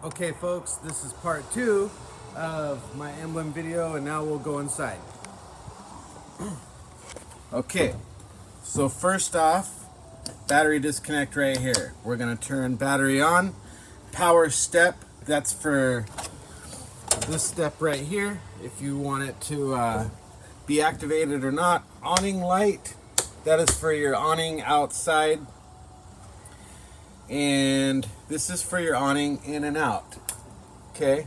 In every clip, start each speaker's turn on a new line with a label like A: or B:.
A: Okay folks, this is part 2 of my emblem video, and now we'll go inside. Okay, so first off, battery disconnect right here. We're gonna turn battery on. Power step, that's for this step right here, if you want it to be activated or not. Awning light, that is for your awning outside. And this is for your awning in and out. Okay.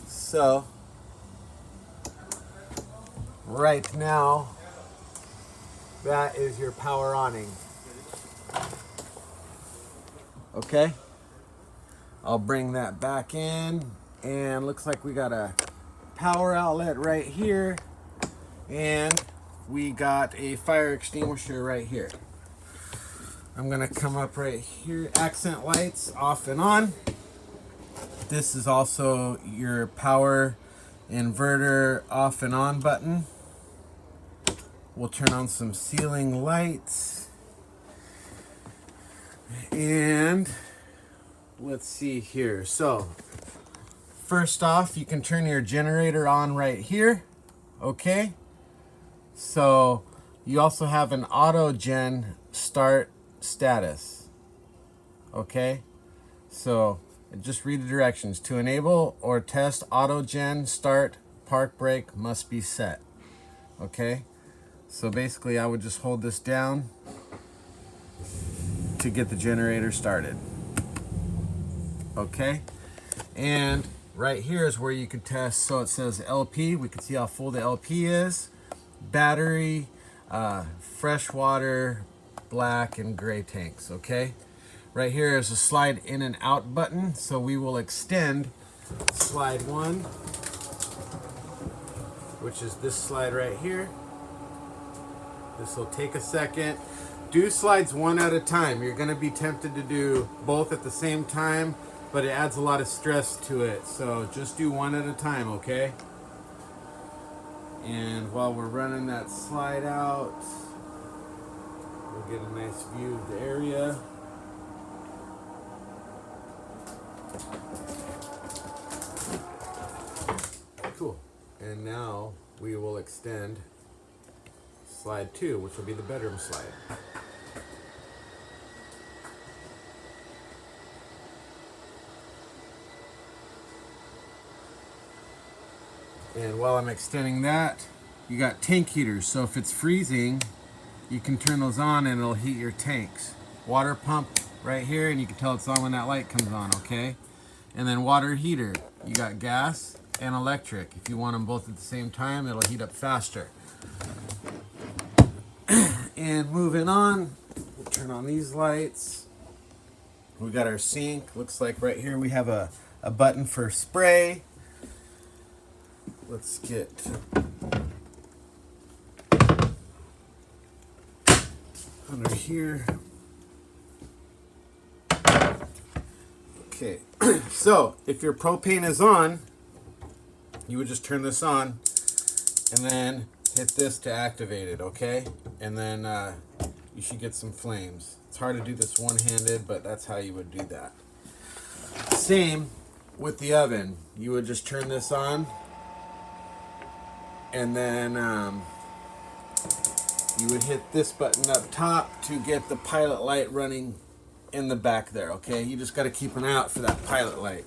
A: So right now, that is your power awning. Okay. I'll bring that back in, and looks like we got a power outlet right here, and we got a fire extinguisher right here. I'm gonna come up right here. Accent lights off and on. This is also your power inverter off and on button. We'll turn on some ceiling lights. And let's see here. So first off, you can turn your generator on right here. Okay. So you also have an auto gen start status. Okay. So just read the directions. To enable or test auto gen start, park brake must be set. Okay. So basically I would just hold this down to get the generator started. Okay. And right here is where you can test. So it says LP. We can see how full the LP is. Battery, fresh water, black and gray tanks. Okay. Right here is a slide in and out button. So we will extend slide 1, which is this slide right here. This will take a second. Do slides one at a time. You're going to be tempted to do both at the same time, but it adds a lot of stress to it. So just do one at a time, okay? And while we're running that slide out, we'll get a nice view of the area. Cool. And now we will extend slide 2, which will be the bedroom slide. And while I'm extending that, you got tank heaters. So if it's freezing, you can turn those on and it'll heat your tanks. Water pump right here, and you can tell it's on when that light comes on, okay? And then water heater. You got gas and electric. If you want them both at the same time, it'll heat up faster. And moving on, we'll turn on these lights. We got our sink. Looks like right here we have a button for spray. Let's get under here. Okay, so if your propane is on, you would just turn this on and then hit this to activate it, okay? And then you should get some flames. It's hard to do this one-handed, but that's how you would do that. Same with the oven. You would just turn this on, and then you would hit this button up top to get the pilot light running in the back there, okay? You just got to keep an eye out for that pilot light.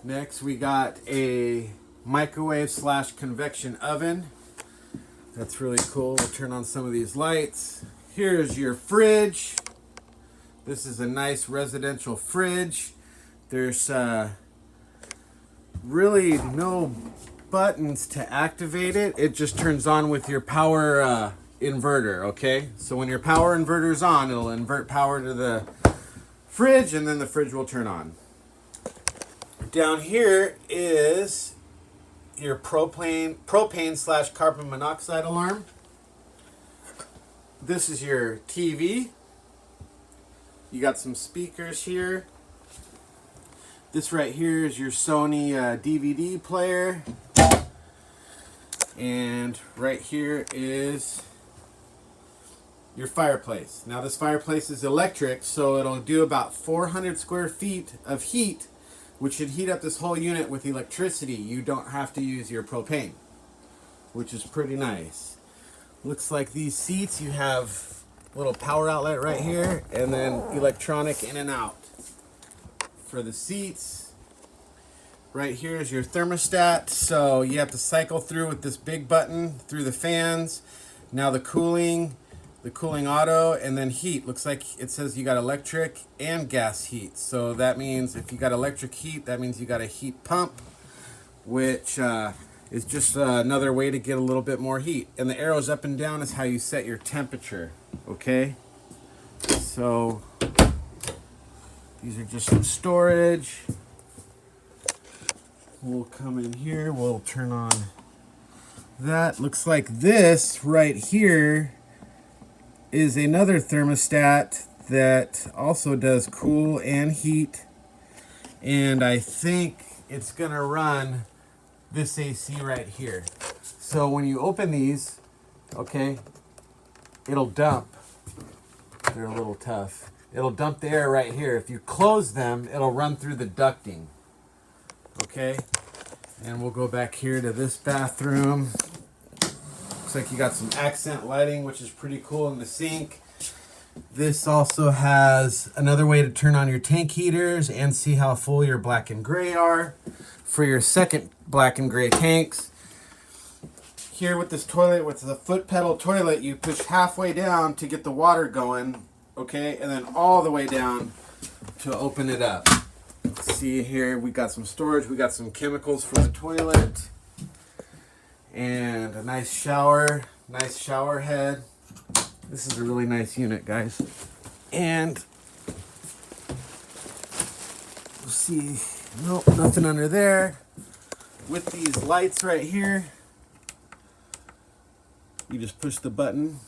A: Next, we got a microwave / convection oven. That's really cool. We'll turn on some of these lights. Here's your fridge. This is a nice residential fridge. There's really no buttons to activate it. It just turns on with your power inverter, okay? So when your power inverter is on, it'll invert power to the fridge, and then the fridge will turn on. Down here is your propane / carbon monoxide alarm. This is your TV. You got some speakers here. This right here is your Sony DVD player. And right here is your fireplace. Now this fireplace is electric, so it'll do about 400 square feet of heat, which should heat up this whole unit with electricity. You don't have to use your propane, which is pretty nice. Looks like these seats, you have a little power outlet right here, and then electronic in and out. For the seats, right here is your thermostat, so you have to cycle through with this big button through the fans. Now the cooling auto, and then heat. Looks like it says you got electric and gas heat. So that means if you got electric heat, that means you got a heat pump, which is just another way to get a little bit more heat. And the arrows up and down is how you set your temperature, okay? So these are just some storage. We'll come in here, we'll turn on that. Looks like this right here is another thermostat that also does cool and heat. And I think it's gonna run this AC right here. So when you open these, okay, it'll dump. They're a little tough. It'll dump the air right here. If you close them, it'll run through the ducting. Okay, and we'll go back here to this bathroom. Looks like you got some accent lighting, which is pretty cool in the sink. This also has another way to turn on your tank heaters and see how full your black and gray are for your second black and gray tanks. Here with this toilet, with the foot pedal toilet, you push halfway down to get the water going, okay, and then all the way down to open it up. See here, we got some storage, we got some chemicals for the toilet, and a nice shower head. This is a really nice unit, guys. And we'll see, nope, nothing under there. With these lights right here, you just push the button.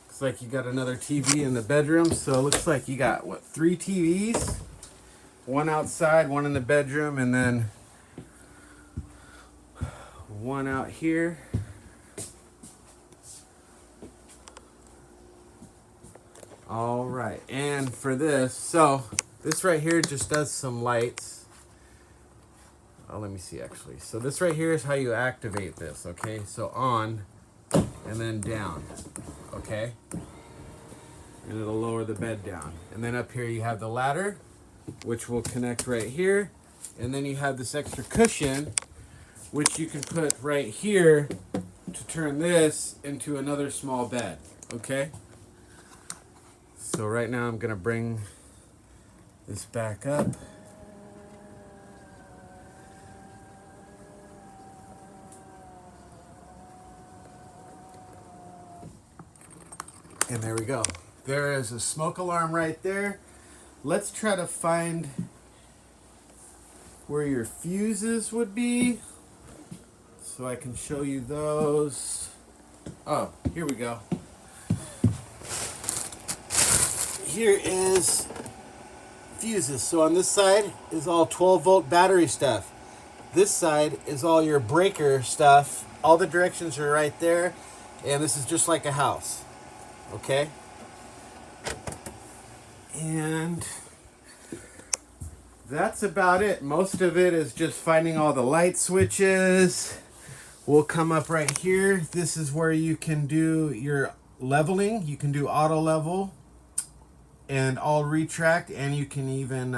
A: Looks like you got another TV in the bedroom, so it looks like you got, what, 3 TVs? One outside, one in the bedroom, and then one out here. All right, and for this, so this right here just does some lights. Oh, let me see actually. So this right here is how you activate this, okay? So on and then down, okay? And it'll lower the bed down. And then up here you have the ladder, which will connect right here. And then you have this extra cushion, which you can put right here to turn this into another small bed, okay? So right now I'm gonna bring this back up. And there we go. There is a smoke alarm right there. Let's try to find where your fuses would be so I can show you those. Oh, here we go. Here is fuses. So on this side is all 12-volt battery stuff. This side is all your breaker stuff. All the directions are right there. And this is just like a house. Okay? And that's about it. Most of it is just finding all the light switches. We'll come up right here. This is where you can do your leveling. You can do auto level and all retract, and you can even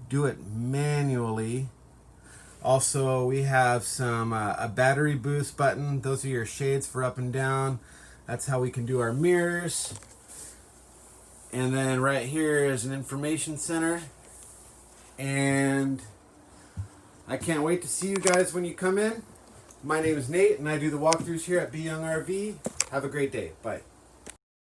A: do it manually. Also, we have some a battery boost button. Those are your shades for up and down. That's how we can do our mirrors. And then right here is an information center. And I can't wait to see you guys when you come in. My name is Nate, and I do the walkthroughs here at Be Young RV. Have a great day. Bye.